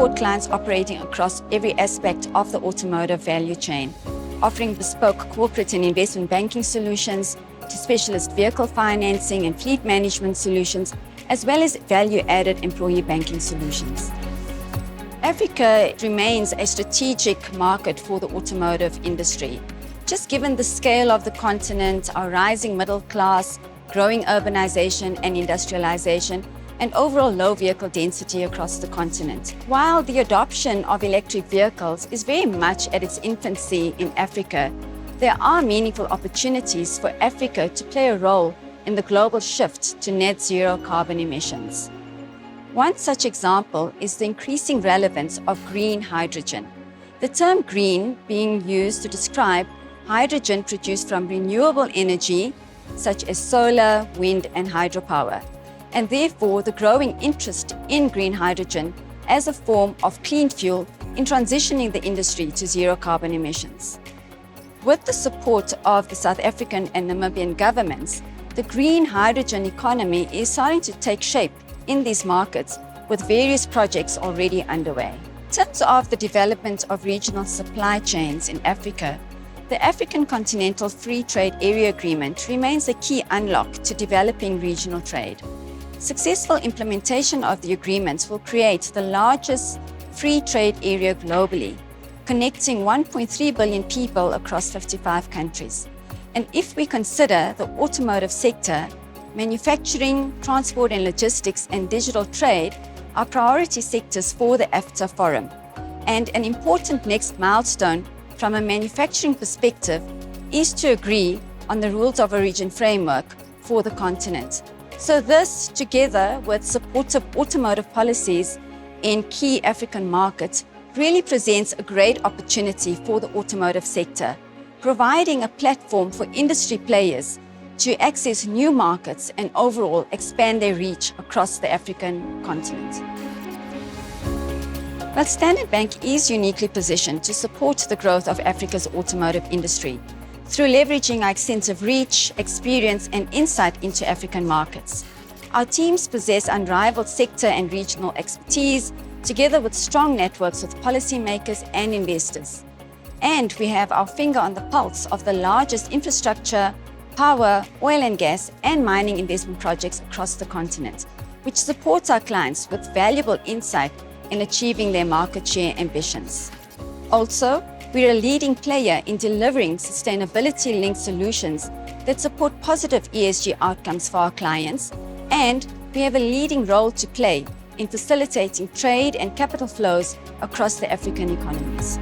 support clients operating across every aspect of the automotive value chain, offering bespoke corporate and investment banking solutions to specialist vehicle financing and fleet management solutions, as well as value-added employee banking solutions. Africa remains a strategic market for the automotive industry. Just given the scale of the continent, our rising middle class, growing urbanization and industrialization, and overall low vehicle density across the continent. While the adoption of electric vehicles is very much at its infancy in Africa, there are meaningful opportunities for Africa to play a role in the global shift to net zero carbon emissions. One such example is the increasing relevance of green hydrogen. The term green being used to describe hydrogen produced from renewable energy, such as solar, wind, and hydropower, and therefore the growing interest in green hydrogen as a form of clean fuel in transitioning the industry to zero carbon emissions. With the support of the South African and Namibian governments, the green hydrogen economy is starting to take shape in these markets with various projects already underway. In terms of the development of regional supply chains in Africa, the African Continental Free Trade Area Agreement remains a key unlock to developing regional trade. Successful implementation of the agreements will create the largest free trade area globally, connecting 1.3 billion people across 55 countries. And if we consider the automotive sector, manufacturing, transport and logistics, and digital trade are priority sectors for the AfTA Forum. And an important next milestone from a manufacturing perspective is to agree on the rules of origin framework for the continent. So this, together with supportive automotive policies in key African markets, really presents a great opportunity for the automotive sector, providing a platform for industry players to access new markets and overall expand their reach across the African continent. Well, Standard Bank is uniquely positioned to support the growth of Africa's automotive industry through leveraging our extensive reach, experience, and insight into African markets. Our teams possess unrivaled sector and regional expertise, together with strong networks with policymakers and investors. And we have our finger on the pulse of the largest infrastructure, power, oil and gas, and mining investment projects across the continent, which supports our clients with valuable insight in achieving their market share ambitions. Also, we're a leading player in delivering sustainability-linked solutions that support positive ESG outcomes for our clients, and we have a leading role to play in facilitating trade and capital flows across the African economies.